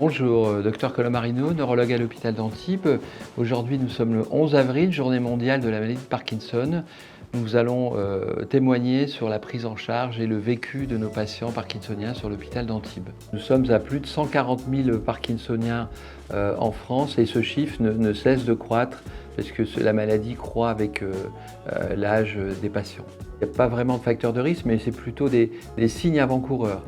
Bonjour, docteur Colomarino, neurologue à l'hôpital d'Antibes. Aujourd'hui, nous sommes le 11 avril, journée mondiale de la maladie de Parkinson. Nous allons témoigner sur la prise en charge et le vécu de nos patients parkinsoniens sur l'hôpital d'Antibes. Nous sommes à plus de 140 000 parkinsoniens en France et ce chiffre ne cesse de croître parce que la maladie croît avec l'âge des patients. Il n'y a pas vraiment de facteur de risque, mais c'est plutôt des signes avant-coureurs.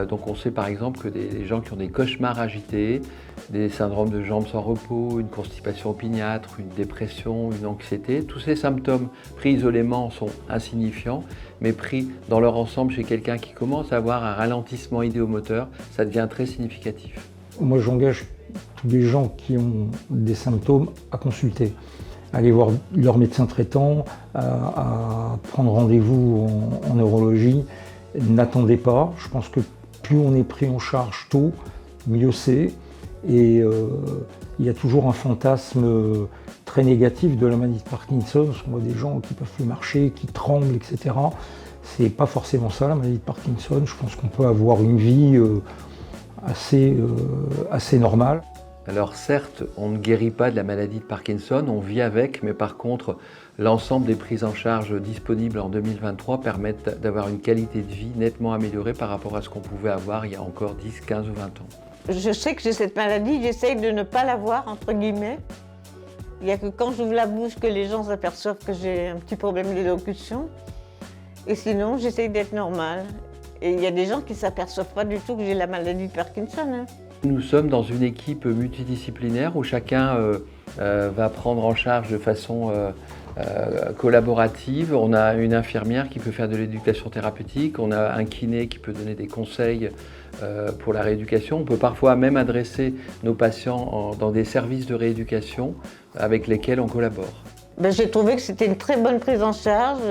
Donc on sait par exemple que des gens qui ont des cauchemars agités, des syndromes de jambes sans repos, une constipation opiniâtre, une dépression, une anxiété, tous ces symptômes pris isolément sont insignifiants, mais pris dans leur ensemble chez quelqu'un qui commence à avoir un ralentissement idéomoteur, ça devient très significatif. Moi j'engage tous les gens qui ont des symptômes à consulter, à aller voir leur médecin traitant, à prendre rendez-vous en neurologie. N'attendez pas, je pense que plus on est pris en charge tôt, mieux c'est. Et il y a toujours un fantasme très négatif de la maladie de Parkinson, parce qu'on voit des gens qui ne peuvent plus marcher, qui tremblent, etc. C'est pas forcément ça la maladie de Parkinson, je pense qu'on peut avoir une vie assez normale. Alors certes, on ne guérit pas de la maladie de Parkinson, on vit avec, mais par contre, l'ensemble des prises en charge disponibles en 2023 permettent d'avoir une qualité de vie nettement améliorée par rapport à ce qu'on pouvait avoir il y a encore 10, 15 ou 20 ans. Je sais que j'ai cette maladie, j'essaye de ne pas l'avoir, entre guillemets. Il n'y a que quand j'ouvre la bouche que les gens s'aperçoivent que j'ai un petit problème d'élocution. Et sinon, j'essaye d'être normale. Et il y a des gens qui ne s'aperçoivent pas du tout que j'ai la maladie de Parkinson. Hein. Nous sommes dans une équipe multidisciplinaire où chacun va prendre en charge de façon collaborative. On a une infirmière qui peut faire de l'éducation thérapeutique, on a un kiné qui peut donner des conseils pour la rééducation. On peut parfois même adresser nos patients dans des services de rééducation avec lesquels on collabore. J'ai trouvé que c'était une très bonne prise en charge.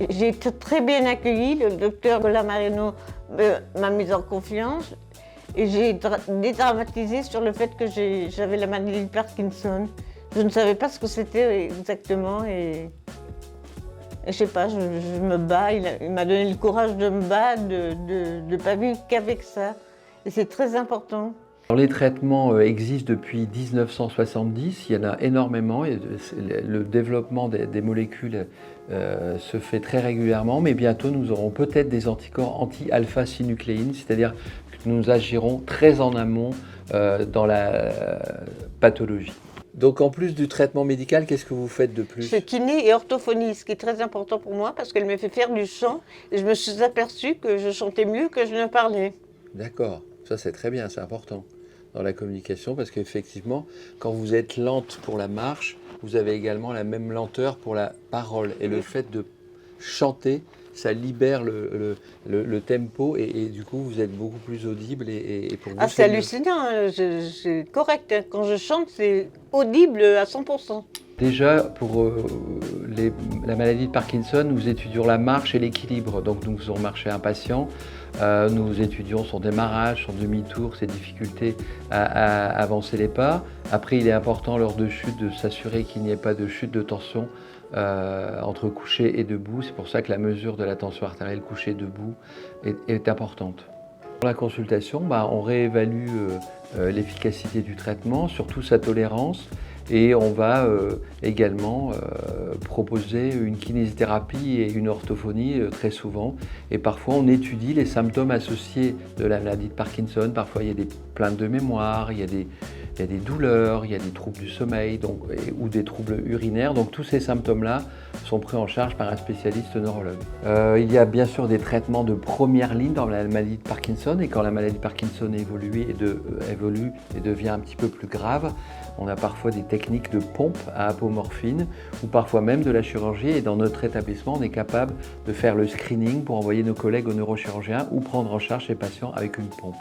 J'ai été très bien accueillie. Le docteur Colomarino m'a mise en confiance. Et j'ai dédramatisé sur le fait que j'avais la maladie de Parkinson. Je ne savais pas ce que c'était exactement et je sais pas, je me bats. Il m'a donné le courage de me battre, de ne pas vivre qu'avec ça. Et c'est très important. Alors, les traitements existent depuis 1970, il y en a énormément et le développement des molécules se fait très régulièrement, mais bientôt nous aurons peut-être des anticorps anti-alpha-synucléine, c'est-à-dire que nous agirons très en amont dans la pathologie. Donc en plus du traitement médical, qu'est-ce que vous faites de plus? Je suis kiné et orthophonie, ce qui est très important pour moi parce qu'elle me fait faire du chant et je me suis aperçue que je chantais mieux que je ne parlais. D'accord, ça c'est très bien, c'est important dans la communication parce qu'effectivement, quand vous êtes lente pour la marche, vous avez également la même lenteur pour la parole. Et le fait de chanter, ça libère le tempo et du coup, vous êtes beaucoup plus audible et pour vous, c'est hallucinant, c'est correct. Hein. Quand je chante, c'est audible à 100%. Déjà, pour la maladie de Parkinson, nous étudions la marche et l'équilibre. Donc, nous faisons marcher un patient. Nous étudions son démarrage, son demi-tour, ses difficultés à avancer les pas. Après, il est important lors de chute de s'assurer qu'il n'y ait pas de chute de tension entre couché et debout. C'est pour ça que la mesure de la tension artérielle couché-debout est importante. Pour la consultation, on réévalue l'efficacité du traitement, surtout sa tolérance. Et on va également proposer une kinésithérapie et une orthophonie très souvent. Et parfois, on étudie les symptômes associés de la maladie de Parkinson. Parfois, il y a des plaintes de mémoire, il y a des douleurs, il y a des troubles du sommeil ou des troubles urinaires. Donc, tous ces symptômes-là sont pris en charge par un spécialiste neurologue. Il y a bien sûr des traitements de première ligne dans la maladie de Parkinson. Et quand la maladie de Parkinson évolue et devient un petit peu plus grave, on a parfois des techniques de pompe à apomorphine ou parfois même de la chirurgie. Et dans notre établissement, on est capable de faire le screening pour envoyer nos collègues aux neurochirurgiens ou prendre en charge ces patients avec une pompe.